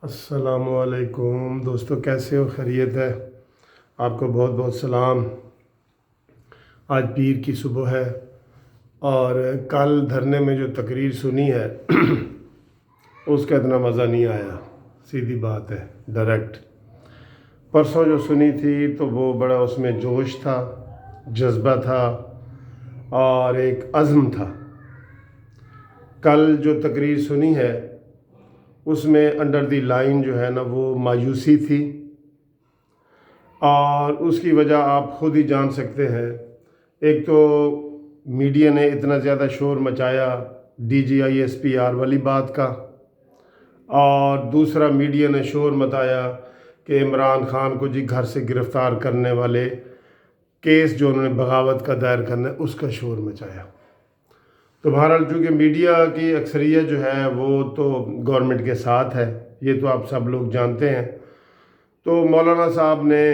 السلام علیکم دوستو، کیسے ہو؟ خیریت ہے؟ آپ کو بہت بہت سلام۔ آج پیر کی صبح ہے اور کل دھرنے میں جو تقریر سنی ہے اس کا اتنا مزہ نہیں آیا، سیدھی بات ہے، ڈائریکٹ۔ پرسوں جو سنی تھی تو وہ بڑا اس میں جوش تھا، جذبہ تھا اور ایک عزم تھا۔ کل جو تقریر سنی ہے اس میں انڈر دی لائن جو ہے نا وہ مایوسی تھی، اور اس کی وجہ آپ خود ہی جان سکتے ہیں۔ ایک تو میڈیا نے اتنا زیادہ شور مچایا DGISPR والی بات کا، اور دوسرا میڈیا نے شور مچایا کہ عمران خان کو گھر سے گرفتار کرنے والے کیس جو انہوں نے بغاوت کا دائر کرنا ہے اس کا شور مچایا۔ تو بہرحال چونکہ میڈیا کی اکثریت جو ہے وہ تو گورنمنٹ کے ساتھ ہے، یہ تو آپ سب لوگ جانتے ہیں۔ تو مولانا صاحب نے،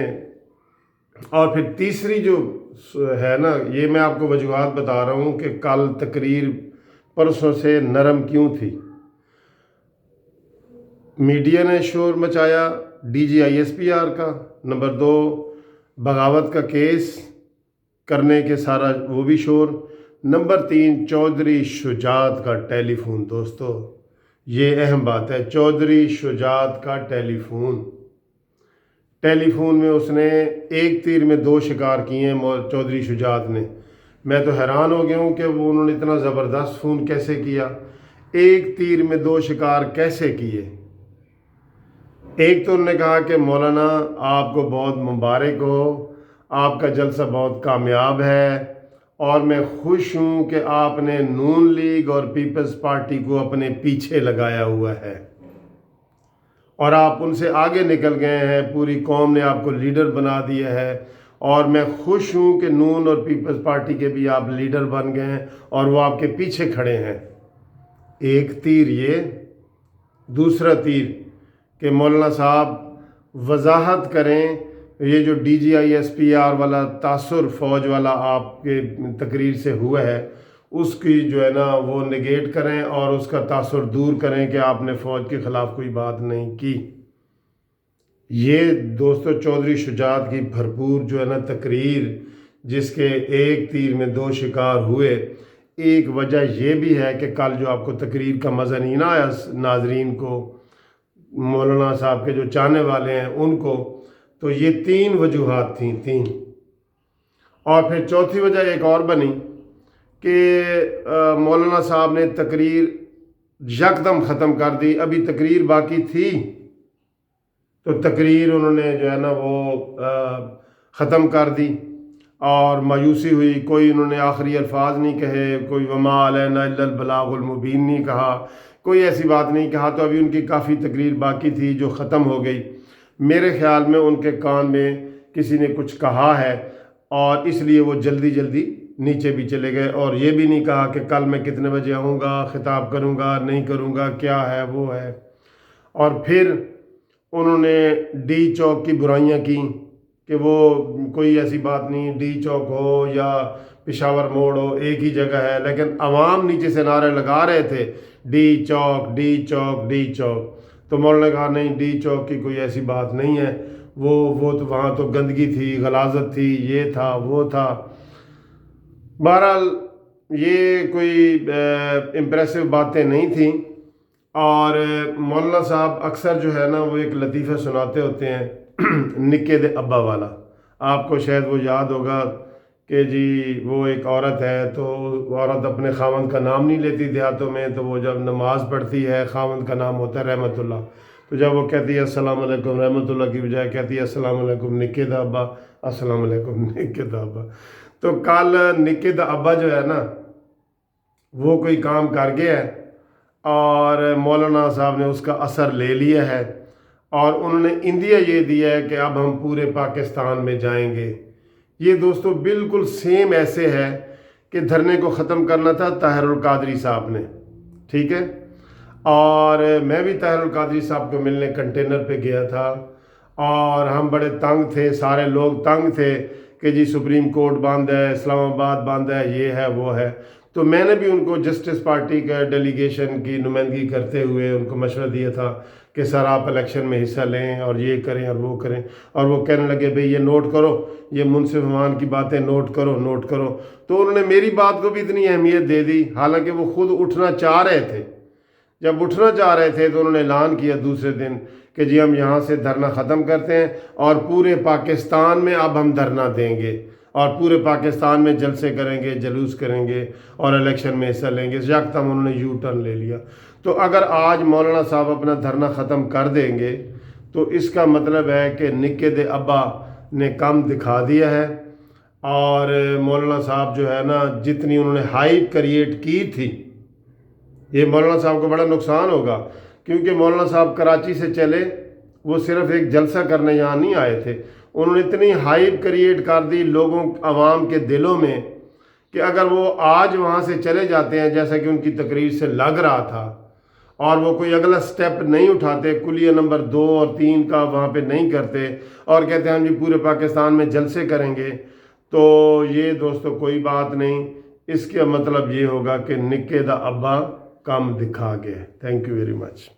اور پھر تیسری جو ہے نا، یہ میں آپ کو وجوہات بتا رہا ہوں کہ کل تقریر پرسوں سے نرم کیوں تھی۔ میڈیا نے شور مچایا DGISPR کا، نمبر 2 بغاوت کا کیس کرنے کے سارا وہ بھی شور، نمبر 3 چودھری شجاعت کا ٹیلی فون۔ دوستو یہ اہم بات ہے، چودھری شجاعت کا ٹیلی فون میں اس نے ایک تیر میں 2 شکار کیے ہیں چودھری شجاعت نے۔ میں تو حیران ہو گیا ہوں کہ انہوں نے اتنا زبردست فون کیسے کیا، ایک تیر میں 2 شکار کیسے کیے۔ ایک تو انہوں نے کہا کہ مولانا آپ کو بہت مبارک ہو، آپ کا جلسہ بہت کامیاب ہے، اور میں خوش ہوں کہ آپ نے نون لیگ اور پیپلز پارٹی کو اپنے پیچھے لگایا ہوا ہے اور آپ ان سے آگے نکل گئے ہیں، پوری قوم نے آپ کو لیڈر بنا دیا ہے، اور میں خوش ہوں کہ نون اور پیپلز پارٹی کے بھی آپ لیڈر بن گئے ہیں اور وہ آپ کے پیچھے کھڑے ہیں۔ ایک تیر یہ، دوسرا تیر کہ مولانا صاحب وضاحت کریں، یہ جو DGISPR والا تاثر فوج والا آپ کے تقریر سے ہوا ہے اس کی جو ہے نا وہ نگیٹ کریں اور اس کا تاثر دور کریں کہ آپ نے فوج کے خلاف کوئی بات نہیں کی۔ یہ دوستو چودھری شجاعت کی بھرپور جو ہے نا تقریر، جس کے ایک تیر میں 2 شکار ہوئے۔ ایک وجہ یہ بھی ہے کہ کل جو آپ کو تقریر کا مزہ نہیں نہ آیا ناظرین کو، مولانا صاحب کے جو چاہنے والے ہیں ان کو، تو یہ 3 وجوہات تھیں 3۔ اور پھر چوتھی وجہ ایک اور بنی کہ مولانا صاحب نے تقریر یکدم ختم کر دی، ابھی تقریر باقی تھی تو تقریر انہوں نے جو ہے نا وہ ختم کر دی، اور مایوسی ہوئی۔ کوئی انہوں نے آخری الفاظ نہیں کہے، کوئی وما علینا الا البلاغ المبین نہیں کہا، کوئی ایسی بات نہیں کہا، تو ابھی ان کی کافی تقریر باقی تھی جو ختم ہو گئی۔ میرے خیال میں ان کے کان میں کسی نے کچھ کہا ہے اور اس لیے وہ جلدی جلدی نیچے بھی چلے گئے، اور یہ بھی نہیں کہا کہ کل میں کتنے بجے آؤں گا، خطاب کروں گا نہیں کروں گا، کیا ہے وہ ہے۔ اور پھر انہوں نے ڈی چوک کی برائیاں کی کہ وہ کوئی ایسی بات نہیں، ڈی چوک ہو یا پشاور موڑ ہو ایک ہی جگہ ہے، لیکن عوام نیچے سے نعرے لگا رہے تھے ڈی چوک ڈی چوک ڈی چوک۔ تو مولانا نے کہا نہیں، ڈی چوک کی کوئی ایسی بات نہیں ہے، وہ تو وہاں تو گندگی تھی، غلاظت تھی، یہ تھا وہ تھا۔ بہرحال یہ کوئی امپریسو باتیں نہیں تھیں، اور مولانا صاحب اکثر جو ہے نا وہ ایک لطیفہ سناتے ہوتے ہیں نکے دے ابا والا۔ آپ کو شاید وہ یاد ہوگا کہ جی وہ ایک عورت ہے، تو عورت اپنے خاوند کا نام نہیں لیتی دیہاتوں میں، تو وہ جب نماز پڑھتی ہے خاوند کا نام ہوتا ہے رحمت اللہ، تو جب وہ کہتی ہے السلام علیکم رحمت اللہ کی بجائے کہتی ہے السلام علیکم نکے دا ابا، السلام علیکم نکے دا ابا۔ تو کل نکے دا ابا جو ہے نا وہ کوئی کام کر گیا ہے، اور مولانا صاحب نے اس کا اثر لے لیا ہے، اور انہوں نے اندیا یہ دیا ہے کہ اب ہم پورے پاکستان میں جائیں گے۔ یہ دوستو بالکل سیم ایسے ہے کہ دھرنے کو ختم کرنا تھا طاہر القادری صاحب نے، ٹھیک ہے، اور میں بھی طاہر القادری صاحب کو ملنے کنٹینر پہ گیا تھا، اور ہم بڑے تنگ تھے، سارے لوگ تنگ تھے کہ جی سپریم کورٹ بند ہے، اسلام آباد بند ہے، یہ ہے وہ ہے۔ تو میں نے بھی ان کو جسٹس پارٹی کا ڈیلیگیشن کی نمائندگی کرتے ہوئے ان کو مشورہ دیا تھا کہ سر آپ الیکشن میں حصہ لیں اور یہ کریں اور وہ کریں، اور وہ کہنے لگے بھئی یہ نوٹ کرو، یہ منصف امان کی باتیں نوٹ کرو. تو انہوں نے میری بات کو بھی اتنی اہمیت دے دی، حالانکہ وہ خود اٹھنا چاہ رہے تھے. جب اٹھنا چاہ رہے تھے تو انہوں نے اعلان کیا دوسرے دن کہ جی ہم یہاں سے دھرنا ختم کرتے ہیں اور پورے پاکستان میں اب ہم دھرنا دیں گے اور پورے پاکستان میں جلسے کریں گے، جلوس کریں گے اور الیکشن میں حصہ لیں گے. یکدم انہوں نے یو ٹرن لے لیا. تو اگر آج مولانا صاحب اپنا دھرنا ختم کر دیں گے تو اس کا مطلب ہے کہ نکے دے ابا نے کم دکھا دیا ہے، اور مولانا صاحب جو ہے نا جتنی انہوں نے ہائپ کریٹ کی تھی، یہ مولانا صاحب کو بڑا نقصان ہوگا. کیونکہ مولانا صاحب کراچی سے چلے، وہ صرف ایک جلسہ کرنے یہاں نہیں آئے تھے، انہوں نے اتنی ہائپ کریٹ کر دی لوگوں عوام کے دلوں میں کہ اگر وہ آج وہاں سے چلے جاتے ہیں جیسا کہ ان کی تقریر سے لگ رہا تھا، اور وہ کوئی اگلا سٹیپ نہیں اٹھاتے، کلیہ نمبر 2 اور 3 کا وہاں پہ نہیں کرتے اور کہتے ہیں ہم جی پورے پاکستان میں جلسے کریں گے، تو یہ دوستو کوئی بات نہیں. اس کا مطلب یہ ہوگا کہ نکے دا ابا کم دکھا گئے. Thank you very much.